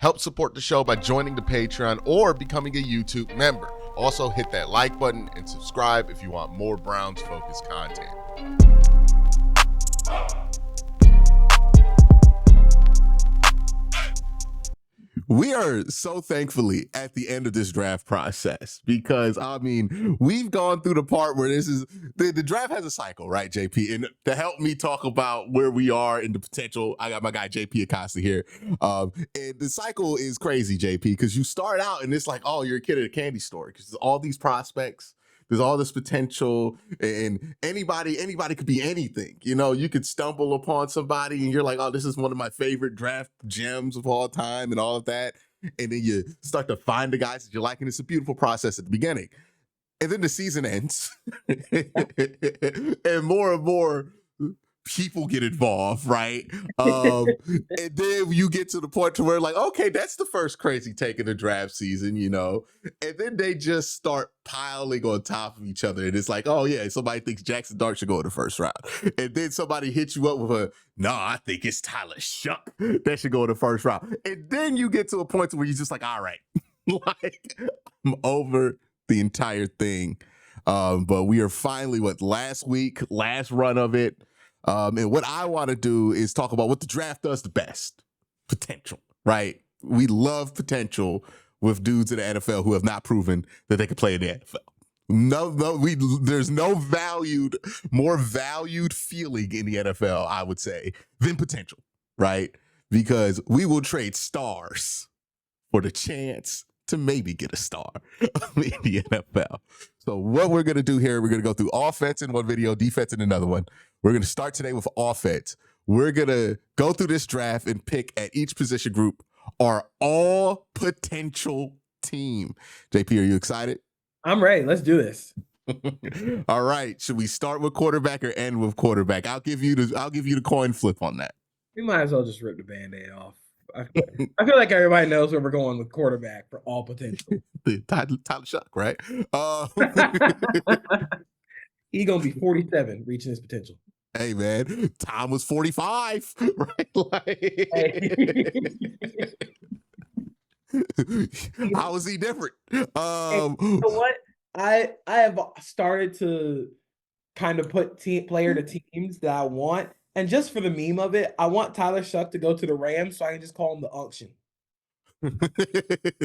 Help support the show by joining the Patreon or becoming a YouTube member. Also, hit that like button and subscribe if you want more Browns-focused content. We are so thankfully at the end of this draft process because, I mean, we've gone through the part where this is the draft has a cycle, right, JP? And to help me talk about where we are in the potential, I got my guy JP ACOSTA here. And the cycle is crazy, JP, because you start out and it's like, oh, you're a kid at a candy store because there's all these prospects. There's all this potential, and anybody could be anything. You know, you could stumble upon somebody and you're like, oh, this is one of my favorite draft gems of all time and all of that. And then you start to find the guys that you like, and it's a beautiful process at the beginning. And then the season ends and more people get involved, right? And then you get to the point to where like, okay, that's the first crazy take of the draft season, you know? And then they just start piling on top of each other. And it's like, oh yeah, somebody thinks Jackson Dart should go in the first round. And then somebody hits you up with a, no, I think it's Tyler Shuck that should go in the first round. And then you get to a point where you're just like, all right, like I'm over the entire thing. But we are finally, last run of it. And what I want to do is talk about what the draft does the best. Potential, right? We love potential with dudes in the NFL who have not proven that they can play in the NFL. There's no more valued feeling in the NFL, I would say, than potential, right? Because we will trade stars for the chance to maybe get a star in the NFL. So what we're going to do here, we're going to go through offense in one video, defense in another one. We're going to start today with offense. We're going to go through this draft and pick at each position group our all potential team. JP, are you excited? I'm ready. Let's do this. All right. Should we start with quarterback or end with quarterback? I'll give you the coin flip on that. We might as well just rip the Band-Aid off. I feel like everybody knows where we're going with quarterback for all potential. Tyler Shuck, right? He's going to be 47 reaching his potential. Hey, man, Tom was 45, right? How is he different? You know what? I have started to kind of put player to teams that I want. And just for the meme of it, I want Tyler Shuck to go to the Rams so I can just call him the Unction.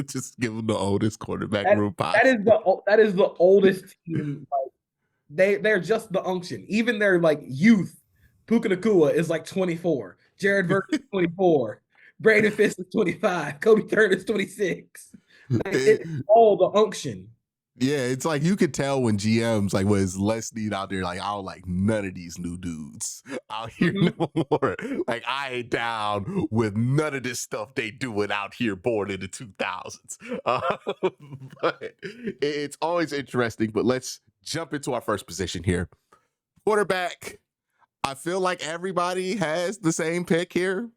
Just give him the oldest quarterback room possible. That is the oldest team. Like, they're just the Unction. Even their like youth, Puka Nacua is like 24. Jared Verse is 24. Braden Fisk is 25. Kobe Turner is 26. Like, it's all the Unction. Yeah, it's like you could tell when GMs like was less need out there, like I don't like none of these new dudes out here no more. Like I ain't down with none of this stuff they doing out here born in the 2000s. But it's always interesting. But let's jump into our first position here. Quarterback. I feel like everybody has the same pick here.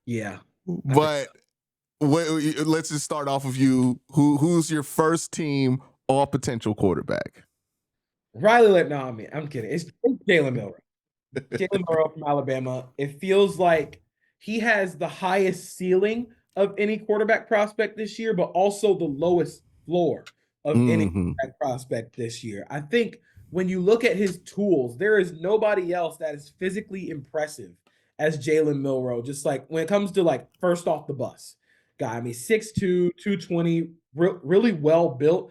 Yeah. But let's just start off with you. Who's your first team all potential quarterback? Riley I'm kidding. It's Jalen Milroe. Jalen Milroe from Alabama. It feels like he has the highest ceiling of any quarterback prospect this year, but also the lowest floor of any quarterback prospect this year. I think when you look at his tools, there is nobody else that is physically impressive as Jalen Milroe. Just like when it comes to like first off the bus. Guy, I mean, 6'2", 220, really well built,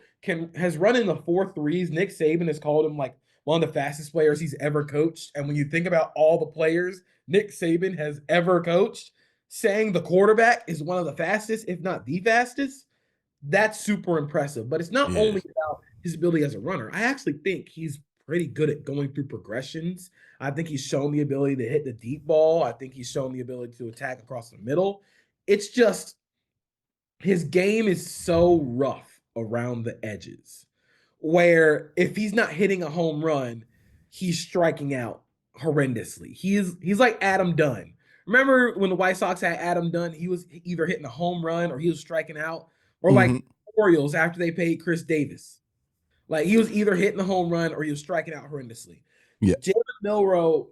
has run in the 4.3s. Nick Saban has called him like one of the fastest players he's ever coached. And when you think about all the players Nick Saban has ever coached, saying the quarterback is one of the fastest, if not the fastest, that's super impressive. But it's not only about his ability as a runner. I actually think he's pretty good at going through progressions. I think he's shown the ability to hit the deep ball. I think he's shown the ability to attack across the middle. It's just his game is so rough around the edges where if he's not hitting a home run, he's striking out horrendously. He's like Adam Dunn. Remember when the White Sox had Adam Dunn, he was either hitting a home run or he was striking out, or like Orioles after they paid Chris Davis. Like he was either hitting a home run or he was striking out horrendously. Yeah. Jalen Milroe,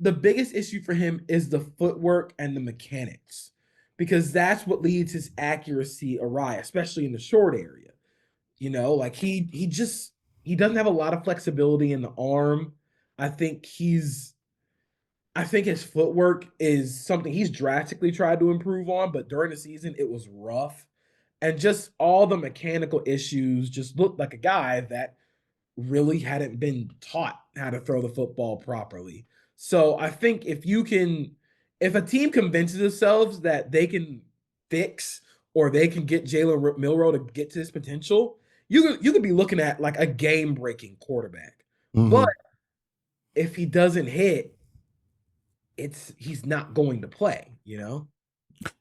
the biggest issue for him is the footwork and the mechanics. because that's what leads his accuracy awry, especially in the short area. Like he doesn't have a lot of flexibility in the arm. I think I think his footwork is something he's drastically tried to improve on, but during the season it was rough. And just all the mechanical issues just looked like a guy that really hadn't been taught how to throw the football properly. So I think if a team convinces themselves that they can fix or they can get Jalen Milroe to get to his potential, you could be looking at like a game breaking quarterback. But Mm-hmm. if he doesn't hit, he's not going to play.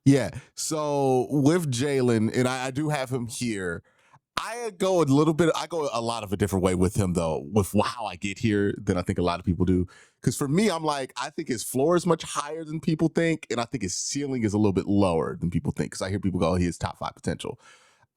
Yeah. So with Jalen, and I do have him here. I go a little bit. I go a lot of a different way with him though, with how I get here than I think a lot of people do. Because for me, I'm like, I think his floor is much higher than people think, and I think his ceiling is a little bit lower than people think. Because I hear people go, he has top 5 potential.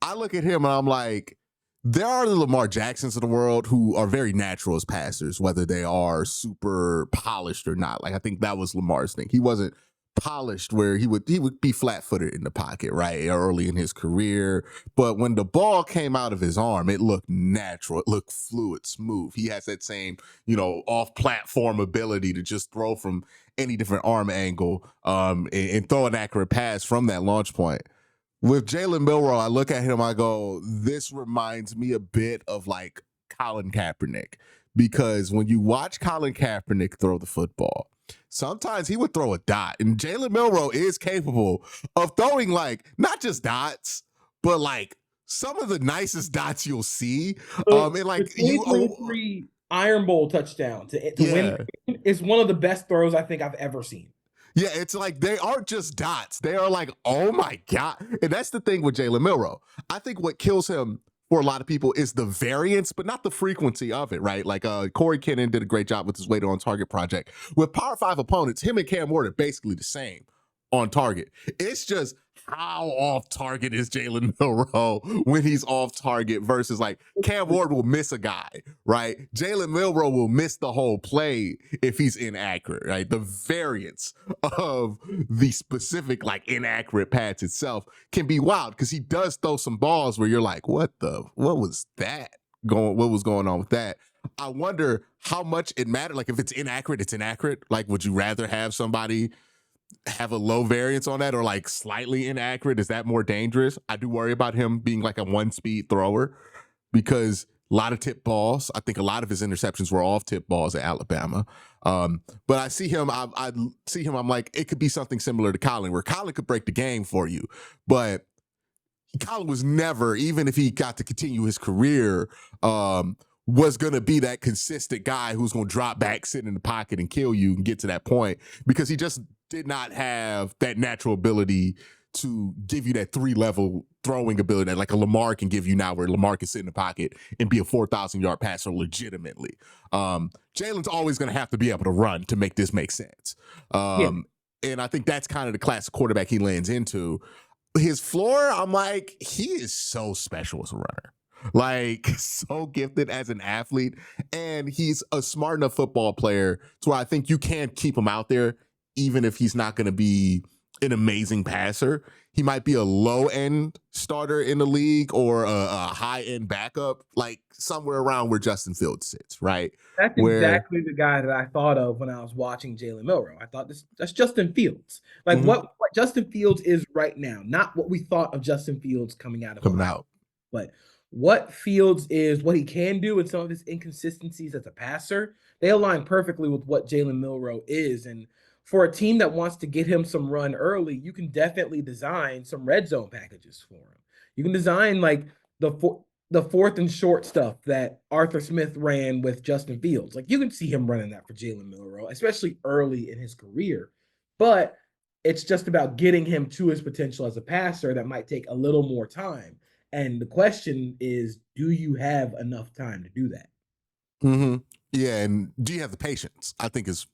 I look at him and I'm like, there are the Lamar Jacksons of the world who are very natural as passers, whether they are super polished or not. Like I think that was Lamar's thing. He wasn't polished where he would be flat-footed in the pocket, right? Early in his career. But when the ball came out of his arm, it looked natural. It looked fluid, smooth. He has that same, off-platform ability to just throw from any different arm angle and throw an accurate pass from that launch point. With Jalen Milroe, I look at him, I go, this reminds me a bit of like Colin Kaepernick. Because when you watch Colin Kaepernick throw the football, sometimes he would throw a dot. And Jalen Milroe is capable of throwing like not just dots, but like some of the nicest dots you'll see. And The like you 2023 Iron Bowl touchdown to win yeah. the game is one of the best throws I think I've ever seen. Yeah, it's like they aren't just dots. They are like, oh my God. And that's the thing with Jalen Milroe. I think what kills him for a lot of people is the variance, but not the frequency of it, right? Like Corey Kinnan did a great job with his Weighted on Target project. With Power 5 opponents, him and Cam Ward are basically the same on target. It's just how off target is Jalen Milroe when he's off target versus like Cam Ward will miss a guy, right? Jalen Milroe will miss the whole play if he's inaccurate, right? The variance of the specific like inaccurate pass itself can be wild because he does throw some balls where you're like, what was that what was going on with that? I wonder how much it mattered. Like if it's inaccurate, it's inaccurate. Like, would you rather have somebody have a low variance on that or like slightly inaccurate? Is that more dangerous? I do worry about him being like a 1-speed thrower because a lot of tip balls. I think a lot of his interceptions were off tip balls at Alabama. But I see him, I see him, I'm like, it could be something similar to Colin, where Colin could break the game for you. But Colin was never, even if he got to continue his career, was going to be that consistent guy who's going to drop back, sit in the pocket and kill you and get to that point because he just did not have that natural ability to give you that 3-level throwing ability that like a Lamar can give you now, where Lamar can sit in the pocket and be a 4,000-yard passer legitimately. Jalen's always going to have to be able to run to make this make sense. Yeah. And I think that's kind of the class of quarterback he lands into. His floor, I'm like, he is so special as a runner. Like, so gifted as an athlete. And he's a smart enough football player to where I think you can keep him out there, even if he's not going to be an amazing passer. He might be a low-end starter in the league or a high-end backup, like somewhere around where Justin Fields sits, right? That's Where, exactly the guy that I thought of when I was watching Jalen Milroe. I thought that's Justin Fields. Like mhm, what Justin Fields is right now, not what we thought of Justin Fields coming out of coming Ohio, out. but what Fields is, what he can do, and some of his inconsistencies as a passer, they align perfectly with what Jalen Milroe is. And for a team that wants to get him some run early, you can definitely design some red zone packages for him. You can design like the the fourth and short stuff that Arthur Smith ran with Justin Fields. Like you can see him running that for Jalen Milroe, especially early in his career. But it's just about getting him to his potential as a passer that might take a little more time. And the question is, do you have enough time to do that? Mm-hmm. Yeah, and do you have the patience? I think is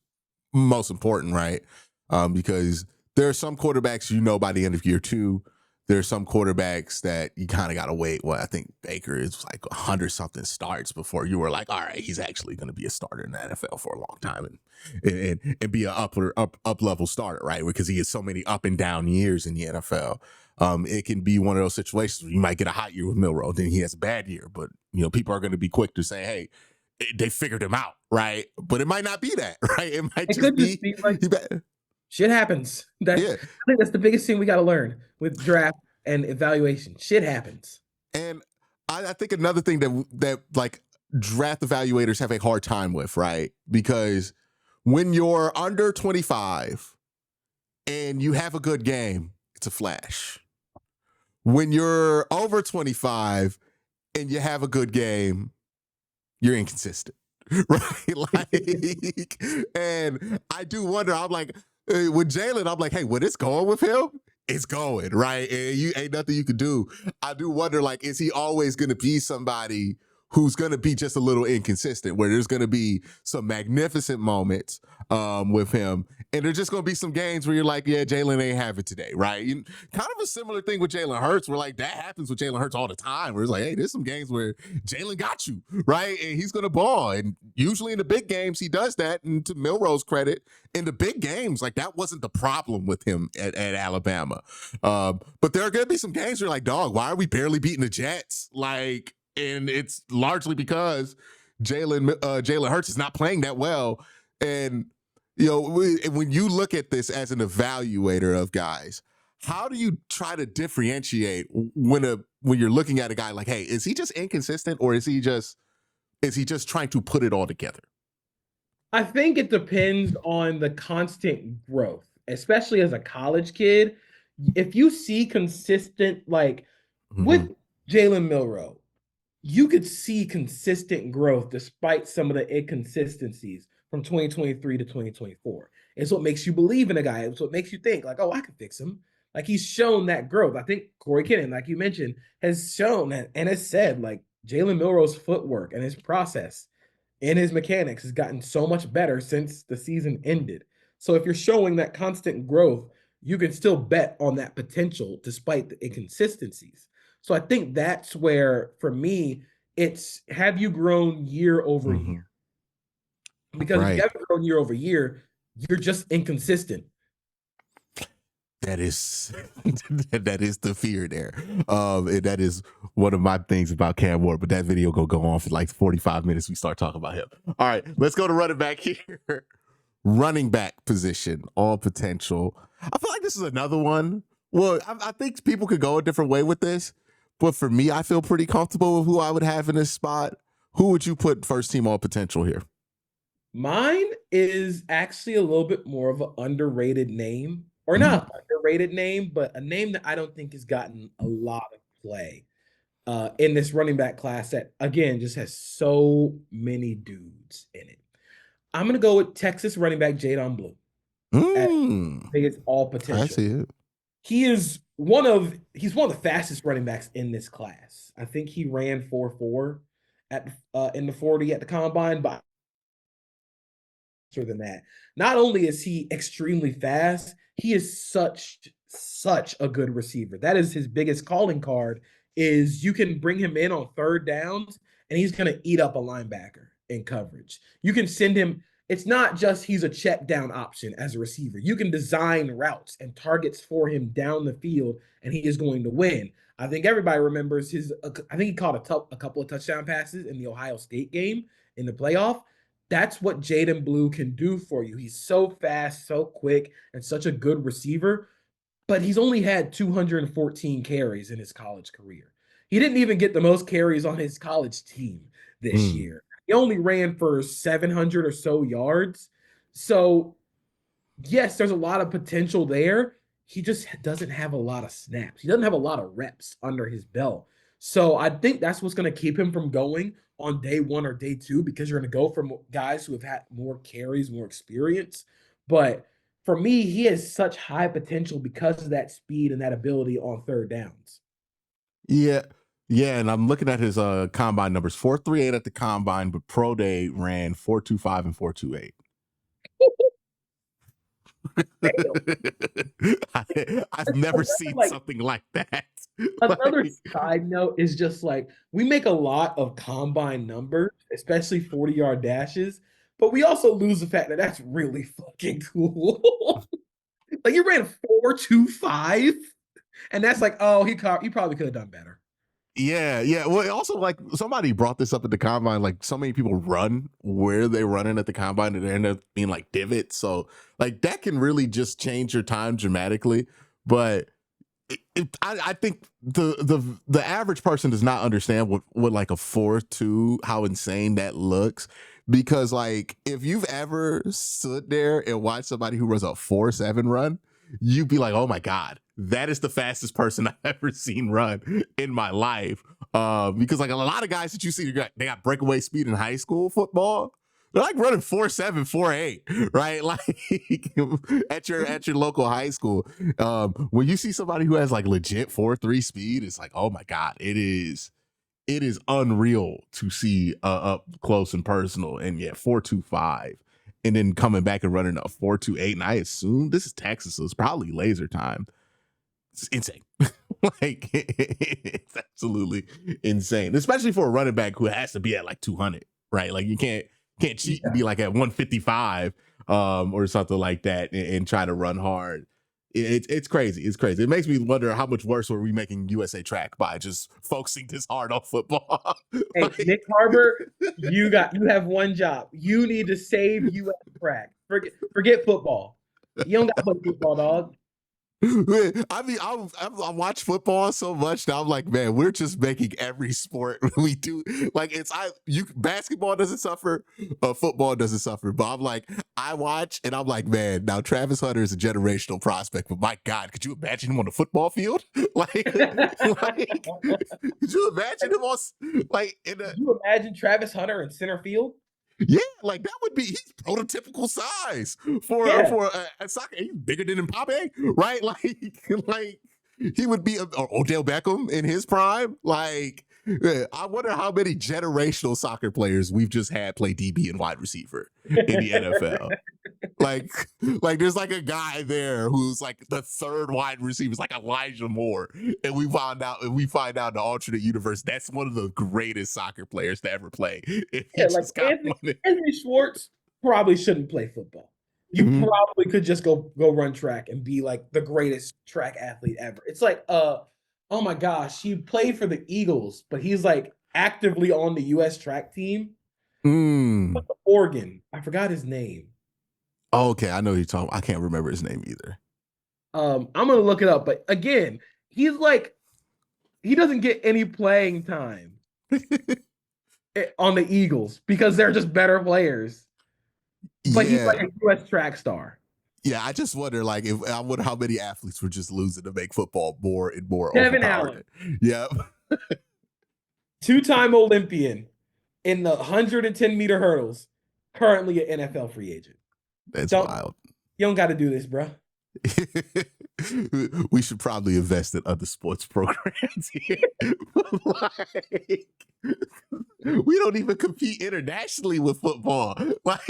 most important, right? Because there are some quarterbacks by the end of year 2, there's some quarterbacks that you kind of got to wait. Well, I think Baker is like 100 something starts before you were like, all right, he's actually going to be a starter in the NFL for a long time and be an up level starter, right? Because he has so many up and down years in the NFL. It can be one of those situations where you might get a hot year with Milroe, then he has a bad year, but people are going to be quick to say, hey, they figured him out, right? But it might not be that, right? It might It just could just be be like shit happens. I yeah. think that's the biggest thing we got to learn with draft and evaluation. Shit happens. And I think another thing that like draft evaluators have a hard time with, right? Because when you're under 25 and you have a good game, it's a flash. When you're over 25 and you have a good game, you're inconsistent. Right? Like, and I do wonder, I'm like, with Jalen, I'm like, hey, when it's going with him, it's going, right? And you ain't nothing you could do. I do wonder, like, is he always gonna be somebody who's gonna be just a little inconsistent, where there's gonna be some magnificent moments with him, and there's just gonna be some games where you're like, yeah, Jalen ain't have it today, right? Kind of a similar thing with Jalen Hurts, where like that happens with Jalen Hurts all the time, where it's like, hey, there's some games where Jalen got you, right? And he's gonna ball. And usually in the big games, he does that. And to Milroe's credit, in the big games, like that wasn't the problem with him at Alabama. But there are gonna be some games where you're like, dog, why are we barely beating the Jets? Like, and it's largely because Jalen Hurts is not playing that well. And when you look at this as an evaluator of guys, how do you try to differentiate when you're looking at a guy like, hey, is he just inconsistent, or is he just trying to put it all together? I think it depends on the constant growth, especially as a college kid. If you see consistent, like with Jalen Milroe, you could see consistent growth despite some of the inconsistencies from 2023 to 2024. It's what makes you believe in a guy. It's what makes you think, like, oh, I can fix him. Like, he's shown that growth. I think Corey Kinnan, like you mentioned, has shown that and has said, like, Jalen Milroe's footwork and his process and his mechanics has gotten so much better since the season ended. So if you're showing that constant growth, you can still bet on that potential despite the inconsistencies. So I think that's where, for me, it's have you grown year over year? Because if you haven't grown year over year, you're just inconsistent. That is that is the fear there. And that is one of my things about Cam Ward, but that video go on for like 45 minutes. We start talking about him. All right, let's go to running back here. Running back position, all potential. I feel like this is another one. Well, I think people could go a different way with this, but for me, I feel pretty comfortable with who I would have in this spot. Who would you put first team all potential here? Mine is actually a little bit more of an underrated name, or not underrated name, but a name that I don't think has gotten a lot of play in this running back class that, again, just has so many dudes in it. I'm going to go with Texas running back Jadon Blue. I think it's all potential. I see it. He's one of the fastest running backs in this class. I think he ran 4.4 at in the 40 at the combine, but than that. Not only is he extremely fast, he is such a good receiver. That is his biggest calling card, is you can bring him in on third downs and he's going to eat up a linebacker in coverage. You can send him, it's not just he's a check down option as a receiver. You can design routes and targets for him down the field and he is going to win. I think everybody remembers I think he caught a couple of touchdown passes in the Ohio State game in the playoff. That's what Jadon Blue can do for you. He's so fast, so quick, and such a good receiver, but he's only had 214 carries in his college career. He didn't even get the most carries on his college team this year. He only ran for 700 or so yards. So, yes, there's a lot of potential there. He just doesn't have a lot of snaps. He doesn't have a lot of reps under his belt. So I think that's what's going to keep him from going on day one or day two, because you're going to go for guys who have had more carries, more experience. But for me, he has such high potential because of that speed and that ability on third downs. Yeah. Yeah, and I'm looking at his combine numbers. 4.38 at the combine, but pro day ran 4.25 and 4.28. I've never seen Like something like that. another Like, side note is just like we make a lot of combine numbers, especially 40-yard dashes, but we also lose the fact that that's really fucking cool. Like you ran 4.25, and that's like, oh, he probably could have done better. yeah, yeah. Well, also like somebody brought this up at the combine. Like so many people run where they running at the combine, and they end up being like divots. So like that can really just change your time dramatically. But I think the average person does not understand what like a 4.2, how insane that looks. Because like if you've ever stood there and watched somebody who runs a 4.7 run, you'd be like, oh my God, that is the fastest person I've ever seen run in my life. Because like a lot of guys that you see, they got breakaway speed in high school football. They're like running 4.7, 4.8, right? Like at your local high school. When you see somebody who has like legit 4.3 speed, it's like, oh my God, it is unreal to see up close and personal. And yeah, 4.25, and then coming back and running a 4.28. And I assume this is Texas, so it's probably laser time. It's insane. Like it's absolutely insane, especially for a running back who has to be at like 200, right? Like you can't cheat and be like at 155 or something like that and try to run hard. It's crazy. It's crazy. It makes me wonder how much worse were we making USA track by just focusing this hard on football. Hey, Like, Nick Harbor, you have one job. You need to save U.S. track. Forget football. You don't got to play football, dog. I mean, I watch football so much now. I'm like, man, we're just making every sport we do. Like, basketball doesn't suffer, football doesn't suffer. But I'm like, I watch and I'm like, man, now Travis Hunter is a generational prospect. But my God, could you imagine him on the football field? Like, could you imagine him on like in a Could you imagine Travis Hunter in center field? yeah, like that would be he's prototypical size for Yeah. a soccer. He's bigger than Mbappe, right? Like he would be or Odell Beckham in his prime. Like I wonder how many generational soccer players we've just had play DB and wide receiver in the NFL. Like, like there's like a guy there who's like the third wide receiver, it's like Elijah Moore, and we find out in the alternate universe that's one of the greatest soccer players to ever play. If he Yeah, like just got money. Anthony Schwartz probably shouldn't play football. You Mhm. probably could just go run track and be like the greatest track athlete ever. It's like, oh my gosh, he played for the Eagles, but he's like actively on the US track team. Mm. Oregon. I forgot his name. Oh, okay, I know who you're talking. I can't remember his name either. I'm gonna look it up, but again, he's like he doesn't get any playing time on the Eagles because they're just better players. But he's Yeah, like a US track star. yeah. I just wonder, like, if I wonder how many athletes were just losing to make football more and more Kevin Allen, overpowered. Yeah, two-time Olympian in the 110-meter hurdles, currently an NFL free agent. that's Don't wild. you don't got to do this, bro. We should probably invest in other sports programs here. Like, we don't even compete internationally with football. Like,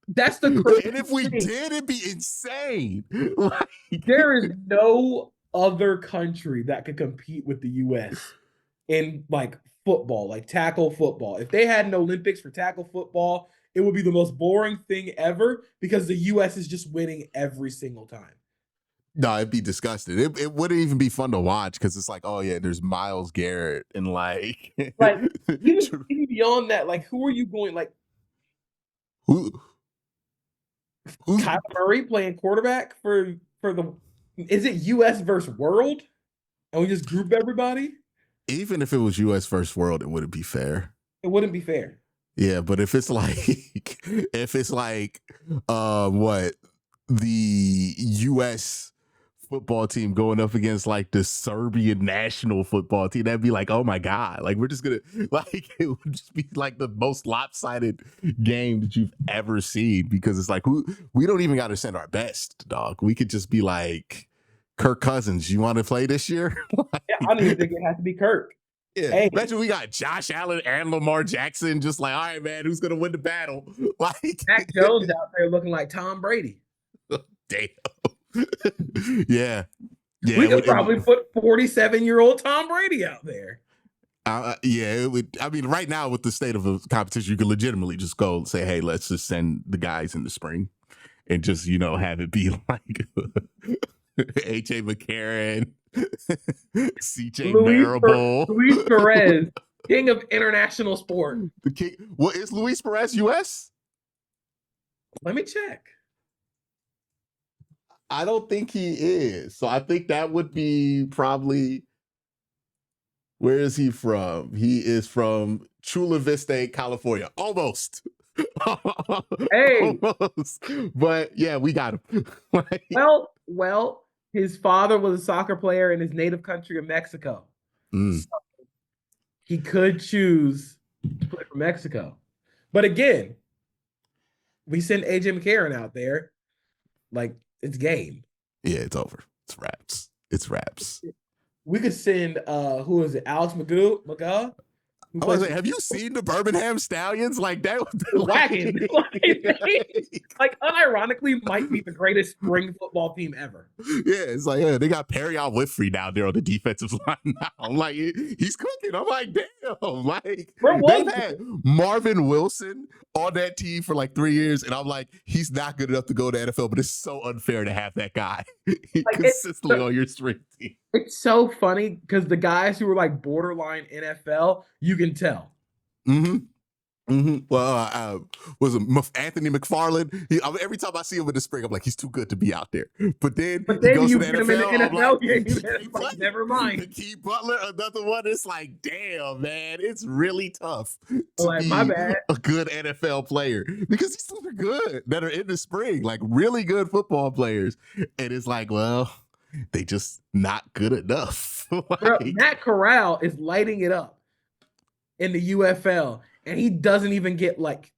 That's the and crazy if we thing. did, it'd be insane. Like, There is no other country that could compete with the US in like football, like tackle football. If they had an Olympics for tackle football, it would be the most boring thing ever because the US is just winning every single time. no, it'd be disgusting. It wouldn't even be fun to watch because it's like, oh yeah, there's Miles Garrett and like Like even beyond that, like who are you going like who who's Kyle Murray playing quarterback for the is it US versus world? And we just group everybody? even if it was US versus world, it wouldn't be fair. It wouldn't be fair. Yeah, but if it's like if it's like what the US football team going up against like the Serbian national football team, that'd be like, oh my God. Like we're just gonna like it would just be like the most lopsided game that you've ever seen because it's like we don't even gotta send our best, dog. We could just be like Kirk Cousins, you want to play this year? Yeah, I don't even think it has to be Kirk. Yeah, Hey, imagine we got Josh Allen and Lamar Jackson, just like, all right, man, who's gonna win the battle? Like, Mac Jones out there looking like Tom Brady. Damn. Yeah. We Yeah. could probably put 47-year-old Tom Brady out there. Yeah, it would. I mean, right now with the state of the competition, you could legitimately just go and say, "Hey, let's just send the guys in the spring and just have it be like AJ McCarron, CJ Marable, Luis Perez, king of international sport. the king. Well, is Luis Perez U.S.? Let me check. I don't think he is. So I think that would be probably. Where is he from? He is from Chula Vista, California. Almost. Hey. Almost. But yeah, we got him. Like, Well, his father was a soccer player in his native country of Mexico. mm, So he could choose to play for Mexico. But again, we send AJ McCarron out there. Like, it's game. yeah, it's over. It's wraps. It's wraps. We could send who is it? Alex McGaw? I was like, have you seen the Birmingham Stallions? Like that wagon. Like unironically might be the greatest spring football team ever. Yeah, it's like they got Perry Whitfrey down there on the defensive line now. I'm like, he's cooking. I'm like, damn. Like they've had Marvin Wilson on that team for like 3 years, and I'm like, he's not good enough to go to NFL, but it's so unfair to have that guy consistently on your spring team. It's so funny because the guys who were like borderline NFL, you can tell. Mm-hmm. Mm-hmm. Well, was it Anthony McFarland? Every time I see him in the spring, I'm like, he's too good to be out there. But then he goes to the NFL. Like, never mind. Key Butler, another one. It's like, damn, man, it's really tough to be my bad. a good NFL player because these are good that are in the spring, like really good football players. And it's like, well, they just not good enough. Like, bro, Matt Corral is lighting it up in the UFL. And he doesn't even get like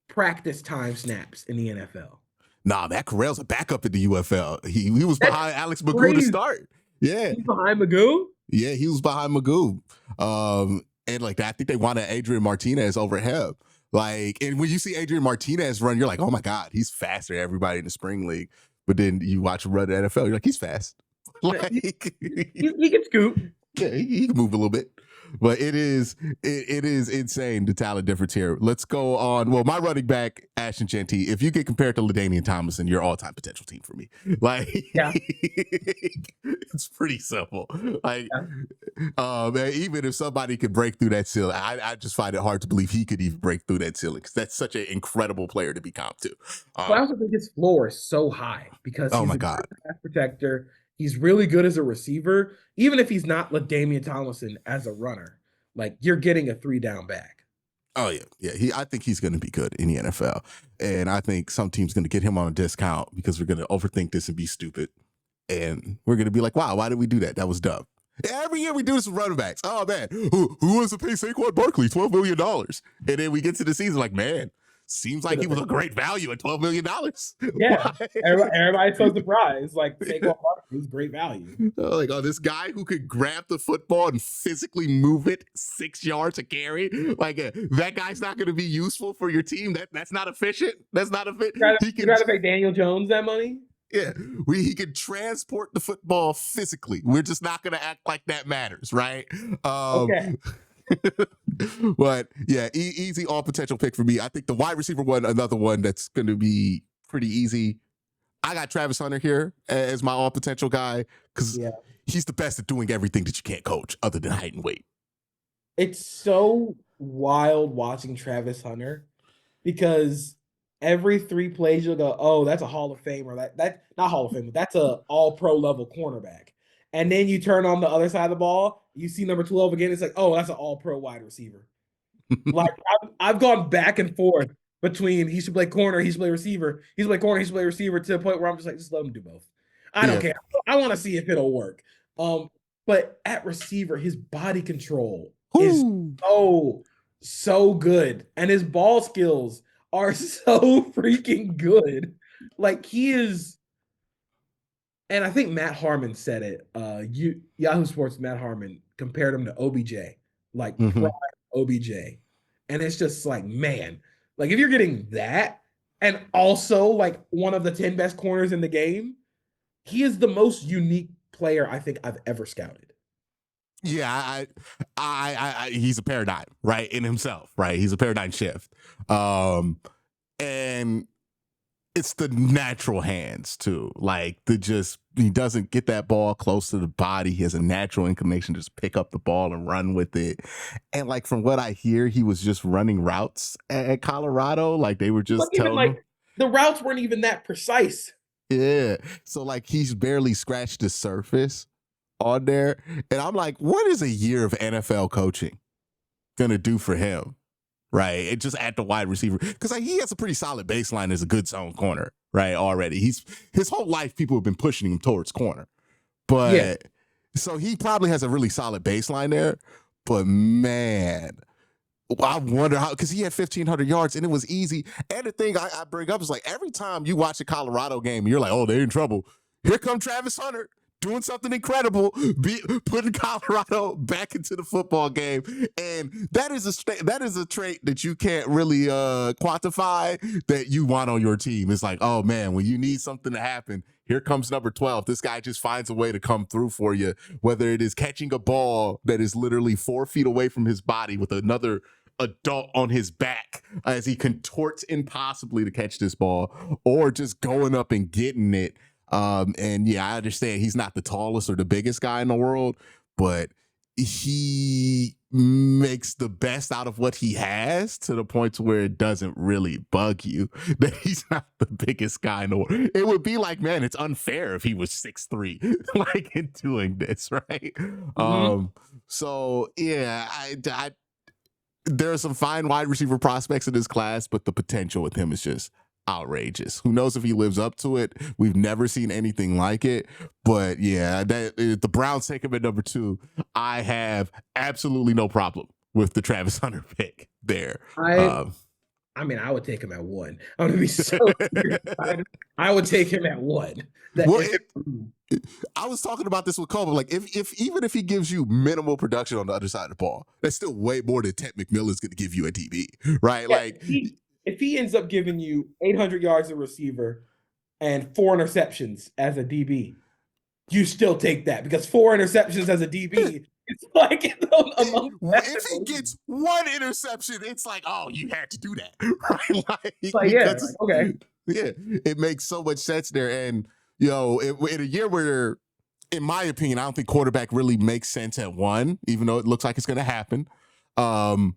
practice time snaps in the NFL. Nah, Matt Corral's a backup in the UFL. He was behind Alex Magoo to start. Yeah. He's behind Magoo? Yeah, he was behind Magoo. And like that, I think they wanted Adrian Martinez over him. Like, and when you see Adrian Martinez run, you're like, oh my God, he's faster than everybody in the spring league. But then you watch him run the NFL, you're like, he's fast. Like, he can scoop. Yeah, he can move a little bit. But it is insane, the talent difference here. Let's go on. Well, my running back, Ashton Jeanty, if you get compared to LaDainian Tomlinson, you're all-time potential team for me. Like, yeah. It's pretty simple. Like, man, even if somebody could break through that ceiling, I just find it hard to believe he could even break through that ceiling because that's such an incredible player to be comped to. But I also think his floor is so high because he's a pass protector. He's really good as a receiver. Even if he's not LaDainian Tomlinson as a runner, like you're getting a 3-down back. Oh yeah. I think he's going to be good in the NFL, and I think some team's going to get him on a discount because we're going to overthink this and be stupid, and we're going to be like, wow, why did we do that? That was dumb. Every year we do this with running backs. Oh man, who wants to pay Saquon Barkley $12 million? And then we get to the season like, man, seems like he was a great value at $12 million. Yeah, everybody's so surprised. Like Saquon Barkley is great value. Like, this guy who could grab the football and physically move it 6 yards a carry. Like that guy's not going to be useful for your team. That's not efficient. That's not efficient. You got to pay Daniel Jones that money. Yeah, he can transport the football physically. We're just not going to act like that matters, right? Okay. But yeah, easy all potential pick for me. I think the wide receiver one, another one that's going to be pretty easy. I got Travis Hunter here as my all potential guy because he's the best at doing everything that you can't coach other than height and weight. It's so wild watching Travis Hunter because every 3 plays you'll go, oh, that's a Hall of Famer. That not Hall of Famer. That's a all pro level cornerback. And then you turn on the other side of the ball, you see number 12 again. It's like, oh, that's an all-pro wide receiver. Like I've gone back and forth between he should play corner, he should play receiver, he should play corner, he should play receiver to the point where I'm just like, just let him do both. I don't care. I want to see if it'll work. But at receiver, his body control is so good, and his ball skills are so freaking good. Like he is. And I think Matt Harmon said it. Yahoo Sports, Matt Harmon compared him to OBJ, like prime OBJ. And it's just like, man, like if you're getting that and also like one of the 10 best corners in the game. He is the most unique player I think I've ever scouted. Yeah, he's a paradigm, right, in himself, right? He's a paradigm shift, and it's the natural hands too. Like he doesn't get that ball close to the body. He has a natural inclination to just pick up the ball and run with it. And like from what I hear, he was just running routes at Colorado. Like they were But just even telling him, like the routes weren't even that precise. yeah. So like he's barely scratched the surface on there. And I'm like, what is a year of NFL coaching gonna do for him? Right. It just at the wide receiver. Because like, he has a pretty solid baseline as a good zone corner, right? Already. His whole life, people have been pushing him towards corner. Yeah. But so he probably has a really solid baseline there. But man, I wonder how, because he had 1,500 yards and it was easy. And the thing I bring up is like every time you watch a Colorado game, you're like, oh, they're in trouble. Here come Travis Hunter doing something incredible, putting Colorado back into the football game, and that is a trait that you can't really quantify that you want on your team. It's like, oh man, when you need something to happen, here comes number 12. This guy just finds a way to come through for you, whether it is catching a ball that is literally 4 feet away from his body with another adult on his back as he contorts impossibly to catch this ball, or just going up and getting it. And yeah, I understand he's not the tallest or the biggest guy in the world, but he makes the best out of what he has to the point to where it doesn't really bug you that he's not the biggest guy in the world. It would be like, man, it's unfair if he was 6'3", like in doing this, right? Mm-hmm. So yeah, there are some fine wide receiver prospects in this class, but the potential with him is just outrageous. Who knows if he lives up to it? We've never seen anything like it. But yeah, the Browns take him at number 2. I have absolutely no problem with the Travis Hunter pick there. I I mean, I would take him at 1. I'm gonna be so serious. I would take him at 1. That well, if I was talking about this with Cole. Like, if even if he gives you minimal production on the other side of the ball, that's still way more than Ted McMillan's going to give you at DB, right? yeah, Like, if he ends up giving you 800 yards a receiver and 4 interceptions as a DB, you still take that because 4 interceptions as a DB, it's like among the best in if the he league. gets one interception, it's like, oh, you had to do that, right? It's Like like, yeah, like, because okay. yeah, it makes so much sense there. And in a year where, in my opinion, I don't think quarterback really makes sense at 1, even though it looks like it's going to happen. Um,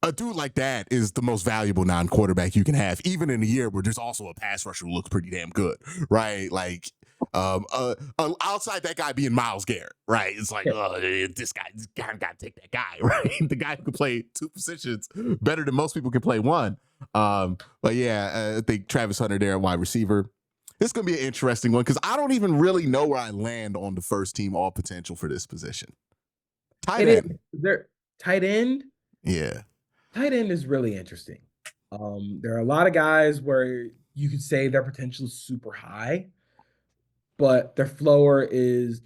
a dude like that is the most valuable non-quarterback you can have, even in a year where there's also a pass rusher who looks pretty damn good, right? Like, outside that guy being Myles Garrett, right? It's like, Yeah. oh, this guy got to take that guy, right? The guy who can play 2 positions better than most people can play 1. But yeah, I think Travis Hunter there, wide receiver. This is going to be an interesting one because I don't even really know where I land on the first team all potential for this position. Tight It is. end. There, tight end. Yeah. Tight end is really interesting. There are a lot of guys where you could say their potential is super high, but their floor is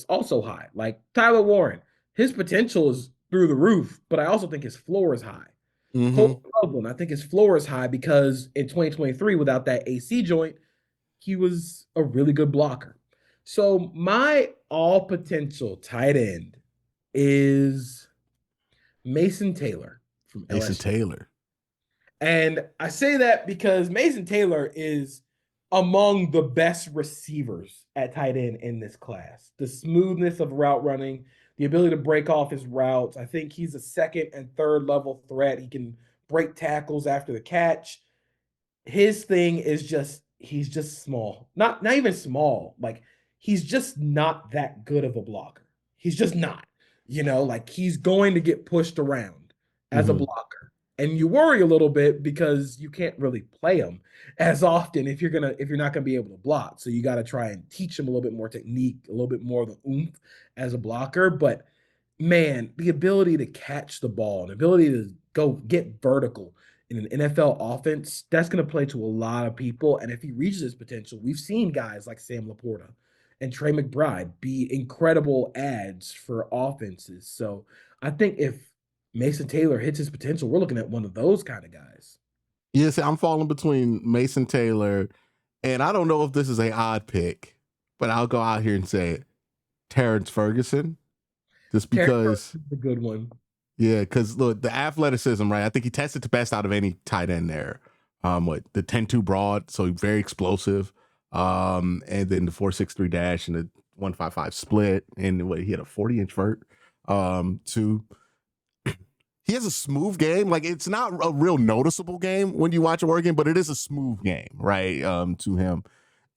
also high. Like Tyler Warren, his potential is through the roof, but I also think his floor is high. Mm-hmm. Cole Copeland, I think his floor is high because in 2023, without that AC joint, he was a really good blocker. So my all potential tight end is Mason Taylor from Mason LSU. Taylor. And I say that because Mason Taylor is among the best receivers at tight end in this class. The smoothness of route running, the ability to break off his routes. I think he's a second and third level threat. He can break tackles after the catch. His thing is just he's just small. Not even small. Like he's just not that good of a blocker. He's just not. Like he's going to get pushed around as a Mm-hmm. blocker. And you worry a little bit because you can't really play him as often if you're not gonna be able to block. So you got to try and teach him a little bit more technique, a little bit more of the oomph as a blocker. But man, the ability to catch the ball, the ability to go get vertical in an NFL offense, that's going to play to a lot of people. And if he reaches his potential, we've seen guys like Sam Laporta and Trey McBride be incredible ads for offenses. So I think if Mason Taylor hits his potential, we're looking at one of those kind of guys. Yes, I'm falling between Mason Taylor, and I don't know if this is a odd pick, but I'll go out here and say it. Terrence Ferguson, just Terry because, is a good one. yeah, because look, the athleticism, right? I think he tested the best out of any tight end there. The 10-2 broad, so very explosive. And then the 4.63 dash and the 1.55 split, and what he had a 40-inch vert. Too. He has a smooth game. Like, it's not a real noticeable game when you watch Oregon, but it is a smooth game, right? To him.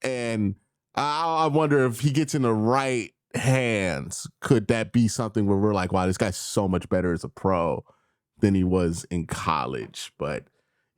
And I wonder if he gets in the right hands, could that be something where we're like, wow, this guy's so much better as a pro than he was in college? But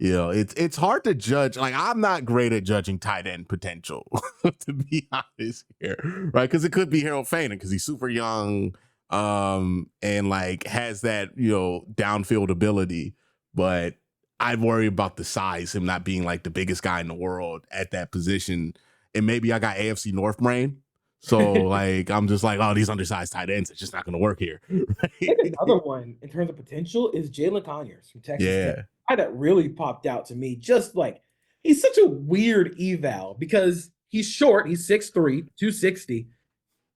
it's hard to judge. Like, I'm not great at judging tight end potential, to be honest here, right? Because it could be Harold Faden because he's super young, and like has that downfield ability, but I worry about the size, him not being like the biggest guy in the world at that position. And maybe I got AFC North brain. So like I'm just like, oh, these undersized tight ends, it's just not gonna work here. I think another one in terms of potential is Jalen Conyers from Texas Tech. Yeah. Guy that really popped out to me, just like he's such a weird eval because he's short, he's 6'3, 260,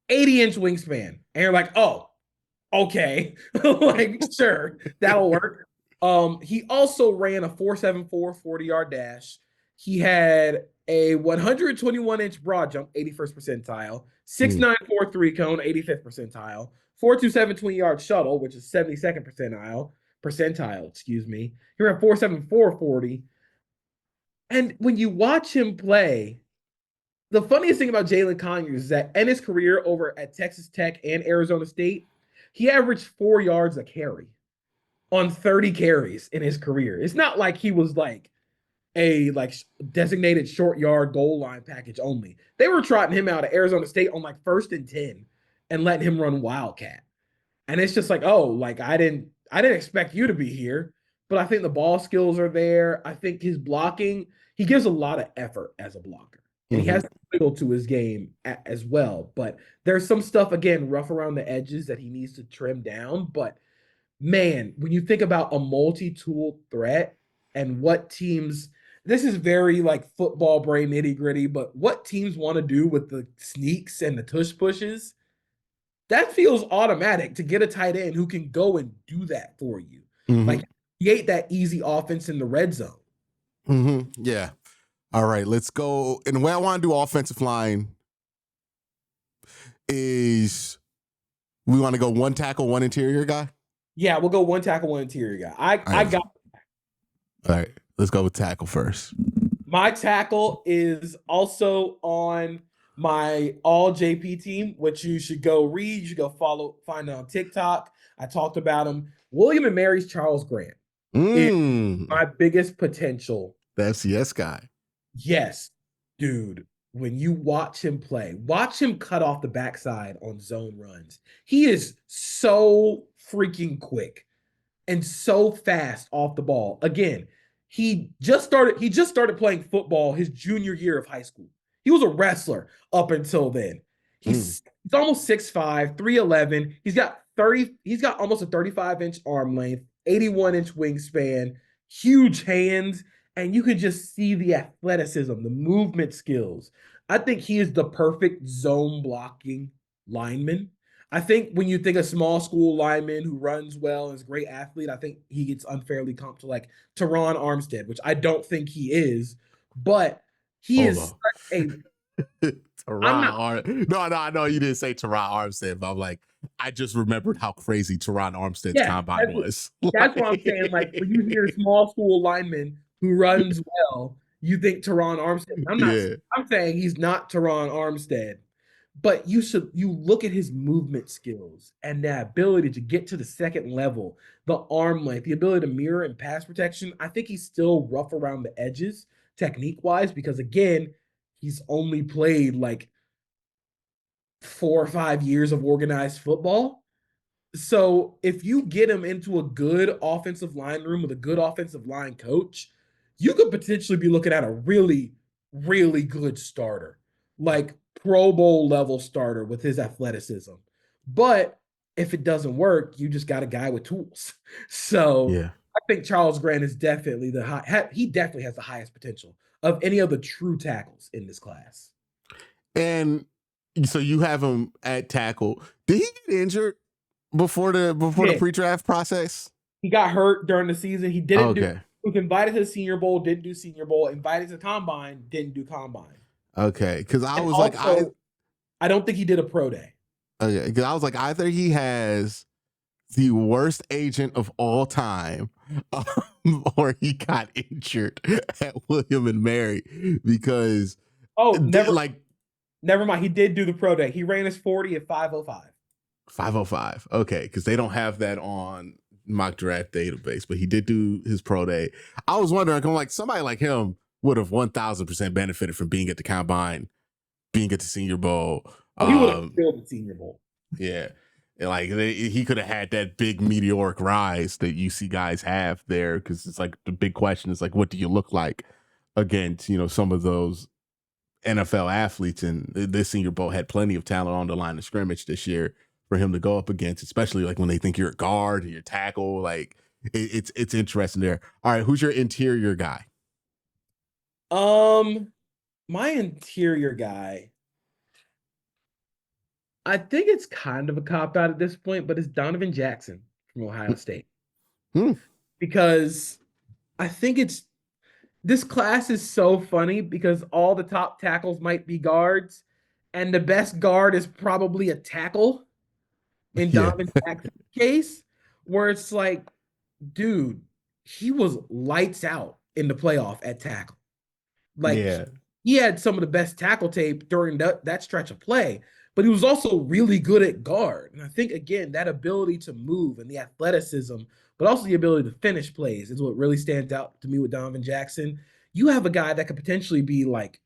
80-inch wingspan. And you're like, oh, okay, like sure, that'll work. He also ran a 4.74 40-yard dash. He had a 121-inch broad jump, 81st percentile, 6'9" 4.3 cone, 85th percentile, 4.27 20-yard shuttle, which is 72nd percentile, excuse me. He ran 4.74 40. And when you watch him play, the funniest thing about Jalen Conyers is that in his career over at Texas Tech and Arizona State, he averaged 4 yards a carry on 30 carries in his career. It's not like he was like a designated short yard goal line package only. They were trotting him out at Arizona State on like 1st and 10 and letting him run wildcat. And it's just like, oh, like I didn't expect you to be here, but I think the ball skills are there. I think his blocking, he gives a lot of effort as a blocker. And he has wiggle to his game as well. But there's some stuff, again, rough around the edges that he needs to trim down. But man, when you think about a multi-tool threat and what teams, this is very like football brain nitty gritty, but what teams want to do with the sneaks and the tush pushes, that feels automatic to get a tight end who can go and do that for you. Like create that easy offense in the red zone. Yeah. All right, let's go. And the way I want to do offensive line is we want to go one tackle, one interior guy. Yeah, we'll go one tackle, one interior guy. I got. All right, let's go with tackle first. My tackle is also on my all JP team, which you should go read. You should go find it on TikTok. I talked about him. William and Mary's Charles Grant is my biggest potential. The FCS guy. Yes, dude. When you watch him play, watch him cut off the backside on zone runs. He is so freaking quick and so fast off the ball. Again, he just started playing football his junior year of high school. He was a wrestler up until then. He's almost 6'5, 311. He's got almost a 35-inch arm length, 81-inch wingspan, huge hands, and you can just see the athleticism, the movement skills. I think he is the perfect zone blocking lineman. I think when you think of small school lineman who runs well and is a great athlete, I think he gets unfairly comped to like Teron Armstead, which I don't think he is, but he is such a I know you didn't say Teron Armstead, but I'm like, I just remembered how crazy Teron Armstead's combine was. That's what I'm saying. Like when you hear small school lineman who runs well, you think Teron Armstead. I'm saying he's not Teron Armstead, but you look at his movement skills and that ability to get to the second level, the arm length, the ability to mirror and pass protection. I think he's still rough around the edges technique wise, because again, he's only played like 4 or 5 years of organized football. So if you get him into a good offensive line room with a good offensive line coach, you could potentially be looking at a really, really good starter, like Pro Bowl level starter with his athleticism. But if it doesn't work, you just got a guy with tools. So I think Charles Grant is definitely he definitely has the highest potential of any of the true tackles in this class. And so you have him at tackle. Did he get injured before the Yeah, pre-draft process? he got hurt during the season. He didn't do. Okay. He was invited to the Senior Bowl, didn't do Senior Bowl. Invited to Combine, didn't do Combine. Okay. Because I And was like, also, I don't think he did a pro day. okay, because I was like, either he has the worst agent of all time, or he got injured at William and Mary because Oh, like never mind. He did do the pro day. He ran his 40 at 5:05. 505. Okay, because they don't have that on mock draft database, but he did do his pro day. I was wondering, I'm like, somebody like him would have 1000% benefited from being at the combine, being at the Senior Bowl. Oh, he would have filled the Senior Bowl. Yeah. And like he could have had that big meteoric rise that you see guys have there, because it's like the big question is like, what do you look like against, some of those NFL athletes? And this Senior Bowl had plenty of talent on the line of scrimmage this year for him to go up against, especially like when they think you're a guard or you're a tackle. Like it's interesting there. All right, who's your interior guy? My interior guy, I think it's kind of a cop out at this point, but it's Donovan Jackson from Ohio State. Because I think this class is so funny because all the top tackles might be guards, and the best guard is probably a tackle in Yeah. Donovan Jackson's case, where it's like, dude, he was lights out in the playoff at tackle. Like Yeah. he had some of the best tackle tape during that stretch of play, but he was also really good at guard. And I think again, that ability to move and the athleticism, but also the ability to finish plays is what really stands out to me with Donovan Jackson. You have a guy that could potentially be like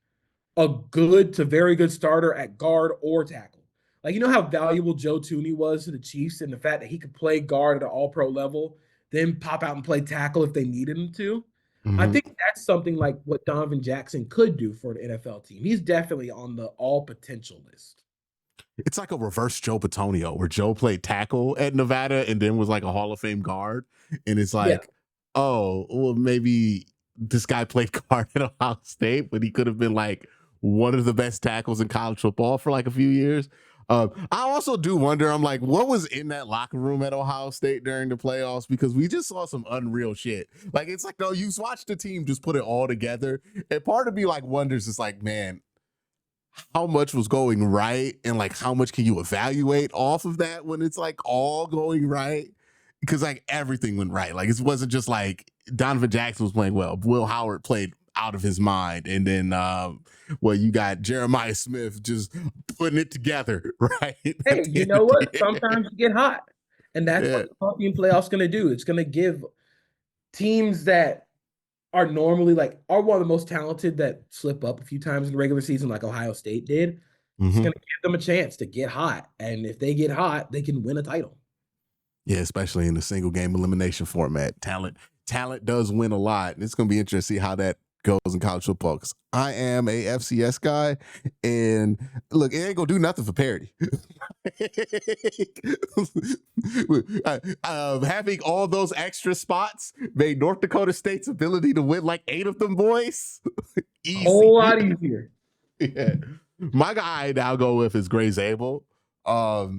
a good to very good starter at guard or tackle. Like, you know how valuable Joe Tooney was to the Chiefs and the fact that he could play guard at an all pro level, then pop out and play tackle if they needed him to. I Mm-hmm. think that's something like what Donovan Jackson could do for an NFL team. He's definitely on the all potential list. It's like a reverse Joe Batonio, where Joe played tackle at Nevada and then was like a Hall of Fame guard. And it's Yeah. like, oh, well, maybe this guy played guard at Ohio State, but he could have been like one of the best tackles in college football for like a few years. I also do wonder, I'm like, what was in that locker room at Ohio State during the playoffs? Because we just saw some unreal shit. Like, it's like, no, you watch the team just put it all together. And part of me like wonders, it's like, man, how much was going right, and like how much can you evaluate off of that when it's like all going right? Because like everything went right. Like it wasn't just like Donovan Jackson was playing well, Will Howard played out of his mind, and then well, you got Jeremiah Smith just putting it together, right? Hey, you know what? Sometimes you get hot. And that's Yeah. what the team playoffs going to do. It's going to give teams that are normally like are one of the most talented that slip up a few times in the regular season, like Ohio State did. It's going to give them a chance to get hot, and if they get hot, they can win a title. Yeah, especially in the single game elimination format. Talent does win a lot, and it's going to be interesting to see how that goes in college football. Because I am a FCS guy, and look, it ain't gonna do nothing for parity. Having all those extra spots made North Dakota State's ability to win like 8 of them boys easy. A whole lot easier. Yeah. My guy now go with is Gray Zabel. I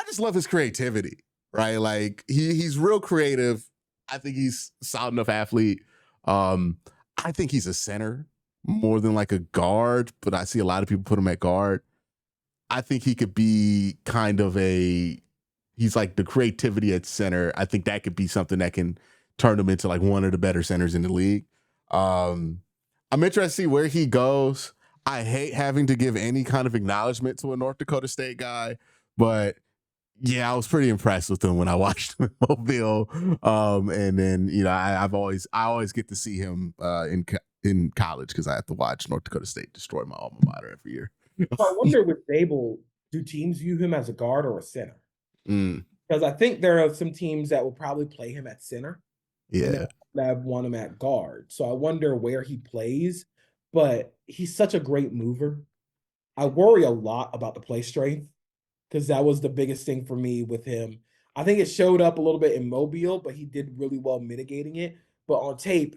just love his creativity, right? Like he's real creative. I think he's a solid enough athlete. I think he's a center more than like a guard, but I see a lot of people put him at guard. I think he could be kind of he's like the creativity at center. I think that could be something that can turn him into like one of the better centers in the league. I'm interested to see where he goes. I hate having to give any kind of acknowledgement to a North Dakota State guy, but yeah, I was pretty impressed with him when I watched him in Mobile. And then I always get to see him in college because I have to watch North Dakota State destroy my alma mater every year. So I wonder with Zabel, do teams view him as a guard or a center? Because I think there are some teams that will probably play him at center. Yeah, that want him at guard. So I wonder where he plays, but he's such a great mover. I worry a lot about the play strength because that was the biggest thing for me with him. I think it showed up a little bit in Mobile, but he did really well mitigating it. But on tape,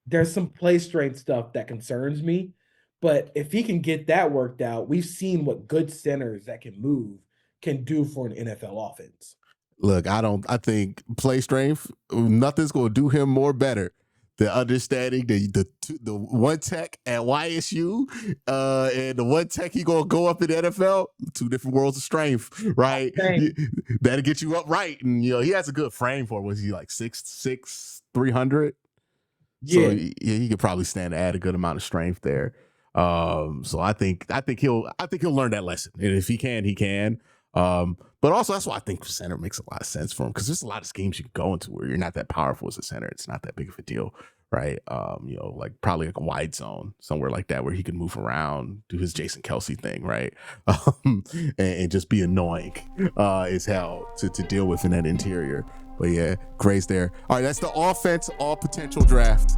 there's some play strength stuff that concerns me. But if he can get that worked out, we've seen what good centers that can move can do for an NFL offense. Look, I think play strength, nothing's going to do him more better than understanding the one tech at YSU and the one tech he going to go up in the NFL, two different worlds of strength, right? That'll get you up right. And, he has a good frame for it. Was he like 6'6", 300? Yeah. So he could probably stand to add a good amount of strength there. So I think he'll learn that lesson. And if he can, he can. But also that's why I think center makes a lot of sense for him, because there's a lot of schemes you can go into where you're not that powerful as a center. It's not that big of a deal, right? Like probably like a wide zone somewhere like that where he can move around, do his Jason Kelsey thing, right? And just be annoying as hell to deal with in that interior. But yeah, Gray's there. All right, that's the offense all potential draft.